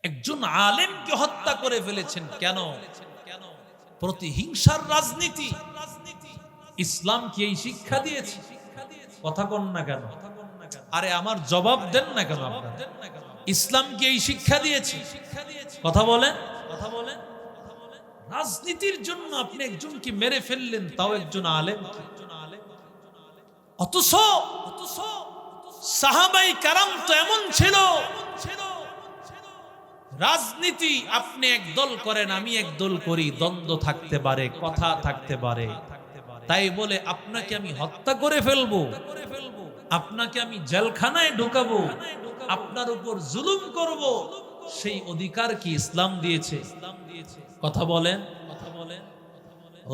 একজন আলেমকে হত্যা করে ফেলেছেন কেন? প্রতিহিংসার রাজনীতি। ইসলাম কি এই শিক্ষা দিয়েছে? কথা কন না কেন? আরে আমার জবাব দেন না কেন আপনারা? ইসলাম কি এই শিক্ষা দিয়েছে? কথা বলেন। রাজনীতির জন্য আপনি একজনকে মেরে ফেললেন, তাও একজন আলেম। অথচ সাহাবাই কারাম তো এমন ছিল, রাজনীতি আপনি একদল করেন, আমি একদল করি, দ্বন্দ্ব থাকতে পারে, কথা থাকতে পারে, তাই বলে আপনাকে আমি হত্যা করে ফেলবো, আপনাকে আমি জেলখানায় ঢুকাবো, আপনার উপর জুলুম করব, সেই অধিকার কি ইসলাম দিয়েছে? কথা বলেন।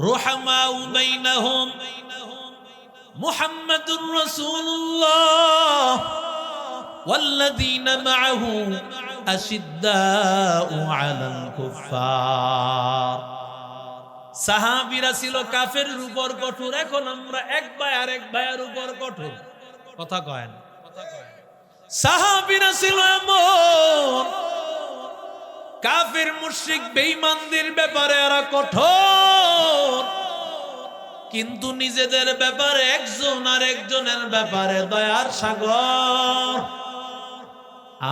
রুহামাউ বাইনাহুম মুহাম্মাদুর রাসূলুল্লাহ ওয়াল্লাযীনা মাআহু আশিদ্দাউ আলাল কুফফার। সাহাবীরা ছিল কাফেরের উপর কঠোর, এখন আমরা এক ভাই আর এক ভাইয়ের উপর কঠোর। কথা কয়েন। সাহাবীরা ছিল এমন, কাফের মুশরিক বেঈমানদের ব্যাপারে এরা কঠোর, কিন্তু নিজেদের ব্যাপারে একজন আর একজনের ব্যাপারে দয়ার সাগর।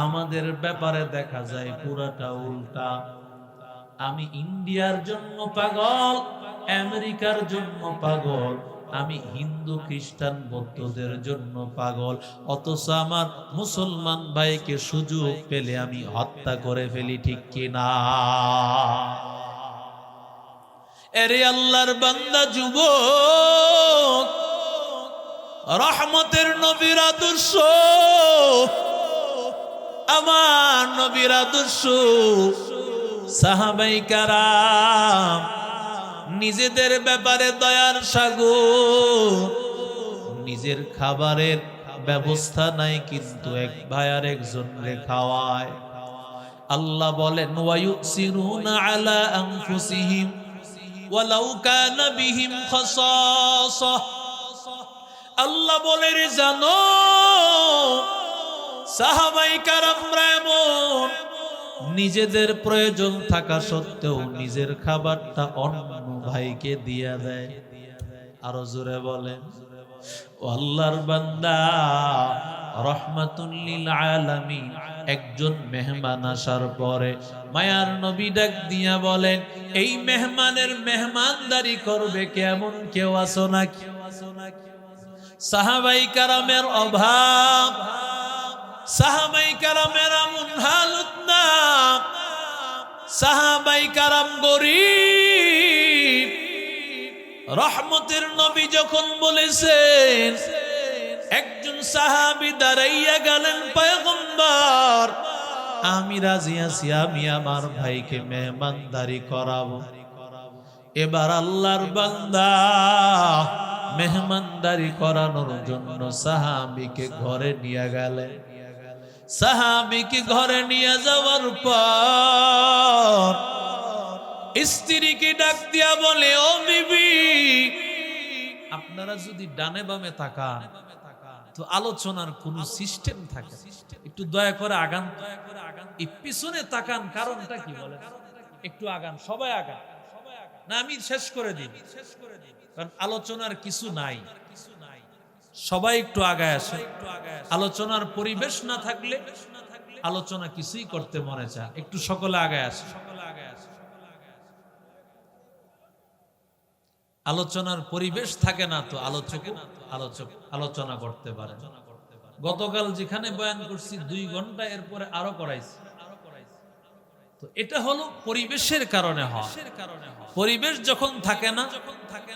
আমাদের ব্যাপারে দেখা যায় পুরাটা উল্টা। আমি ইন্ডিয়ার জন্য পাগল, আমেরিকার জন্য পাগল, আমি হিন্দু খ্রিস্টান বৌদ্ধদের জন্য পাগল, অথচ আমার মুসলমান ভাইকে সুযোগ পেলে আমি হত্যা করে ফেলি, ঠিক কিনা? এরে আল্লাহর বান্দা যুবক, রহমতের নবীর আদর্শ, আমার নবীর আদর্শ, সাহাবায়ে কেরাম নিজেদের ব্যাপারে দয়ার সাগর। নিজের খাবারের ব্যবস্থা নাই, কিন্তু এক ভাই আর একজনকে খাওয়ায়। আল্লাহ বলেন ওয়ায়ুসিরুনা আলা আনফুসিহিম ওয়ালাউ কানা বিহিম খাসাসা। আল্লাহ বলে রে জানো, সাহাবায়ে কেরামরা এমন, নিজেদের প্রয়োজন থাকা সত্ত্বেও নিজের খাবারটা অন্য ভাইকে দিয়া দেয়। আরো জোরে বলেন। ও আল্লাহর বান্দা, রহমাতুল লিল আলামিন একজন মেহমান আসার পরে মায়ার নবী ডাক দিয়া বলেন, এই মেহমানের মেহমানদারি করবে কেমন কেউ আছো নাকি? সাহাবায়ে কেরামের অভাব, সাহাবায়ে কেরামের এমন হালত না, সাহাবায়ে কেরাম গরীব। রহমতের নবী যখন বলেছেন, একজন সাহাবী দাঁড়াইয়া গেলেন, পয়গম্বর আমি রাজি আছি, আমি আমার ভাইকে মেহমানদারি করাবো। এবার আল্লাহর বান্দা মেহমানদারি করানোর জন্য সাহাবীকে ঘরে নিয়ে গেলেন। সাহাবীকে ঘরে নিয়ে যাওয়ার পর স্ত্রীকে ডাক দিয়া বলে, ও বিবি, আপনারা যদি ডানে বামে তাকান তো আলোচনার কোন সিস্টেম থাকে, একটু দয়া করে আগান, এই পিছনে তাকান, কারণটা কি বলেন? একটু আগান, সবাই আগান, না আমি শেষ করে দিই, কারণ আলোচনার কিছু নাই। সবাই একটু আগায় আসে। আলোচনার পরিবেশ না থাকলে আলোচনা কিছুই করতে মনে চায়। একটু সকলে আগায় আসে। আলোচনার পরিবেশ থাকে না তো আলোচনা করতে পারে। গতকাল যেখানে বয়ান করছি 2 ঘন্টা, এরপরে আরো করাইছি। তো এটা হলো পরিবেশের কারণে হয়। পরিবেশ যখন থাকে না,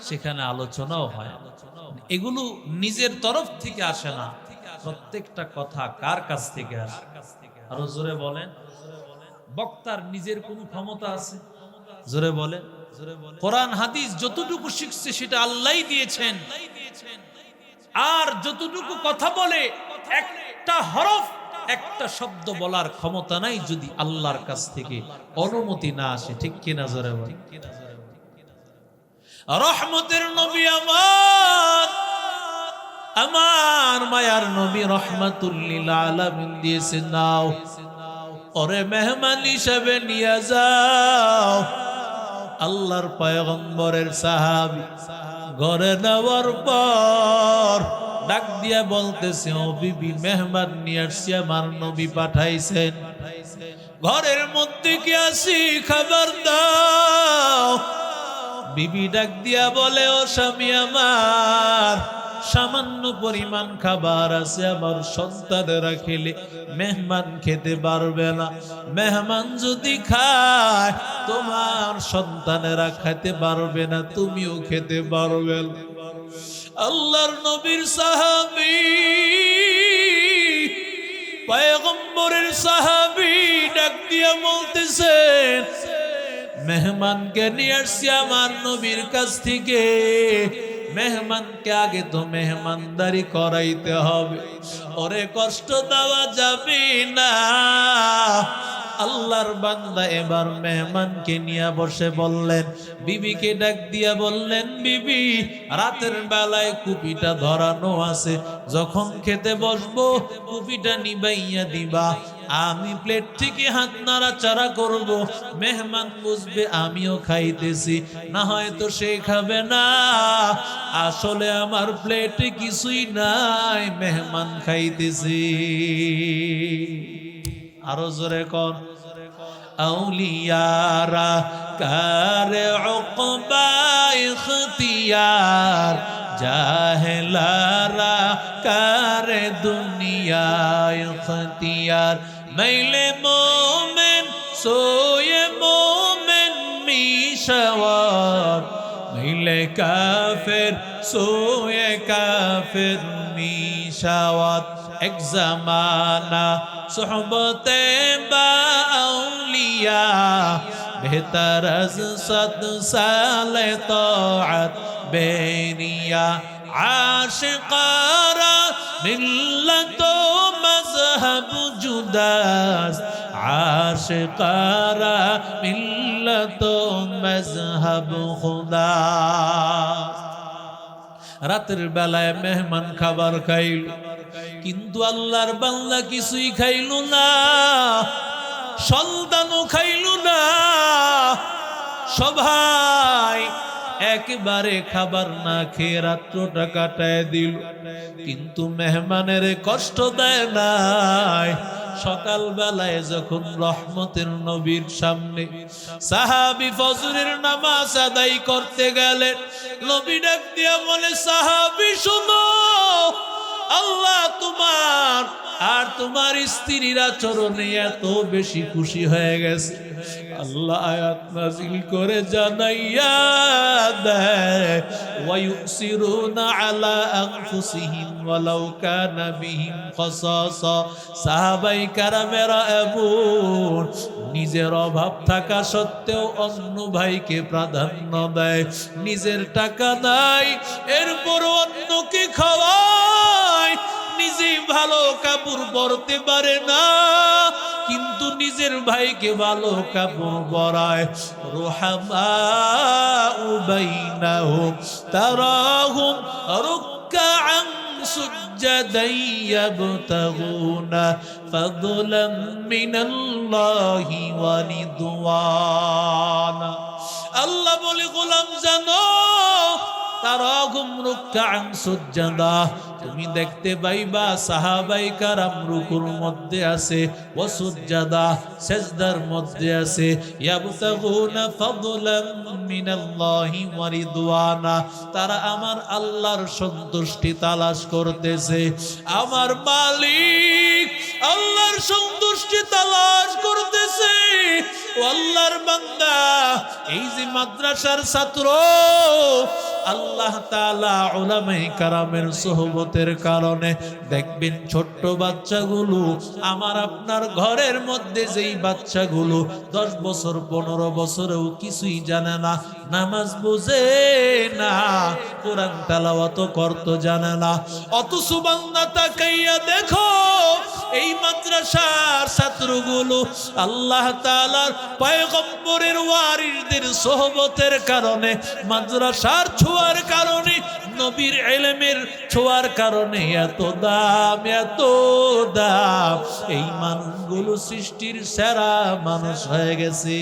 সেখানে আলোচনাও হয়। এগুলো নিজের তরফ থেকে আসে না, প্রত্যেকটা কথা কার কাছ থেকে আসে? আরো জোরে বলেন। বক্তার নিজের কোন ক্ষমতা আছে? জোরে বলেন। কোরআন হাদিস যতটুকু শিখছে সেটা আল্লাহই দিয়েছেন, আর যতটুকু কথা বলে একটা হরফ, একটা শব্দ বলার ক্ষমতা নাই যদি আল্লাহর কাছ থেকে অনুমতি না আসে, ঠিক কিনা? জোরে বলেন। রহমতের নবী আমার মায়ার নবী রহমাতুল লিল আলামিন দিয়েছেন, নাও ও ওরে মেহমান হিসেবে নিয়ে যাও। আল্লাহর পয়গম্বরের সাহাবী ঘরে নেওয়ার পর ডাক দিয়া বলতেছে, ও বিবি, মেহমান নিয়ে আসছি, আমার নবী পাঠাইছেন, ঘরের মধ্যে কি আসি, খাবার দাও। বিবি ডাক দিয়া বলে, ও স্বামী আমার, সামান্য পরিমাণ খাবার আছে, আমার সন্তানেরা খেলে মেহমান খেতে পারবে না। মেহমান যদি খায় তোমার সন্তানেরা খেতে পারবে না, তুমিও খেতে পারবে না। আল্লাহর নবীর সাহাবী, পয়গম্বরের সাহাবী ডাক দিয়া বলতেছেন, মেহমানকে নিয়ে আসছি আমার নবীর কাছ থেকে, মেহমানকে আগে তো মেহমানদারি করাইতে হবে, ওরে কষ্ট দেওয়া যাবে না। আল্লাহর বান্দা এবার মেহমানকে নিয়ে বসে বললেন, বিবিকে ডাক দিয়া বললেন, বিবি, রাতের বেলায় কুপিটা ধরানো আছে, যখন খেতে বসবো কুপিটা নিবাইয়া দিবা, আমি প্লেট থেকে হাত নাড়াচাড়া করব, মেহমান বুঝবে আমিও খাইতেছি, না হয়তো সে খাবে না, আসলে আমার প্লেটে কিছুই নাই, মেহমান খাইতেছি। আরো জোরে কর। আউলিয়ারা কারে উকবা ইখতিয়ার, জাহেলারা কারে দুনিয়া ইখতিয়ার, মাইলে মোমেন সোয়ে মোমেন মিশাওয়ার, মাইলে কাফের সোয়ে কাফের মিশাওয়াত। এক জামানা সোহবতে বা আউলিয়া, বেহতর আজ 100 সালে তাআত বেরিয়া, আশিকারা মিল্লত মজহব জুদাস, আশিকারা মিল্লত মজহব খুদা। রাতের বেলায় মেহমান খাবার খাইল, কিন্তু আল্লাহর বান্দা কিছুই খাইল না, সন্তানও খাইল না, সবাই একেবারে খাবার না খেয়ে রাত্রটা কাটায় দিল, কিন্তু মেহমানের কষ্ট দেয় নাই। সকাল বেলায় যখন রহমতের নবীর সামনে সাহাবী ফজরের নামাজ আদায় করতে গেলেন, নবী ডাক দিয়া বলে, সাহাবী শোনো, আল্লাহ তোমার আর তোমার স্ত্রীর আচরণে এত বেশি খুশি হয়ে গেছে, আল্লাহ আয়াত নাযিল করে জানাইয়া দেয়, ওয়ায়ুসিরুনা আলা আনফুসিহিম ওয়ালাউ কানা বিহিম খাসাসা। সাহাবায়ে কেরামেরা এমন নিজের অভাব থাকা সত্ত্বেও অন্য ভাইকে প্রাধান্য দেয়, নিজের টাকা নাই এরপর অন্যকে খাওয়ায়, নিজে ভালো কাপড় পরতে পারে না কিন্তু নিজের ভাইকে ভালো কাপড় পরায়। রুহামাউ বাইনাহুম তারাহুম রুকআন সুজদান ইয়াবতাগুনা ফাদলাম মিনাল্লাহি ওয়া রিদওয়ানা। আল্লাহ বলে, গোলাম জানো, তারাহুম রুকআন সুজদা, তুমি দেখতে পাইবা সাহাবায়ে কেরাম রুকুর মধ্যে আছে, ওয়া সুজদা সিজদার মধ্যে আছে, ইয়াবতাগুনা ফাদলাম মিনাল্লাহি ওয়া রিদওয়ানা, তারা আমার আল্লাহর সন্তুষ্টি তালাশ করতেছে, আমার মালিক আল্লাহর সন্তুষ্টি তালাশ করতেছে। ও আল্লাহর বান্দা, এই যে মাদ্রাসার ছাত্র, আল্লাহ তাআলা উলামায়ে কেরামের সোহবতের কারণে দেখবেন ছোট্ট বাচ্চাগুলো, আমার আপনার ঘরের মধ্যে যেই বাচ্চাগুলো 10 বছর 15 বছরেও কিছুই জানে না, নামাজ বুঝে না, কোরআন তেলাওয়াত করতে জানে না, অথচ বান্দা তাকাইয়া দেখো এই মাদ্রাসার ছাত্রগুলো আল্লাহ তাআলার পয়গম্বরের ওয়ারিসদের সোহবতের কারণে, মাদ্রাসার ছোঁয়ার কারণে নবীর ইলমের ছোঁয়ার কারণে এত দাম, এত দাম। এই মানুষগুলো সৃষ্টির সেরা মানুষ হয়ে গেছে।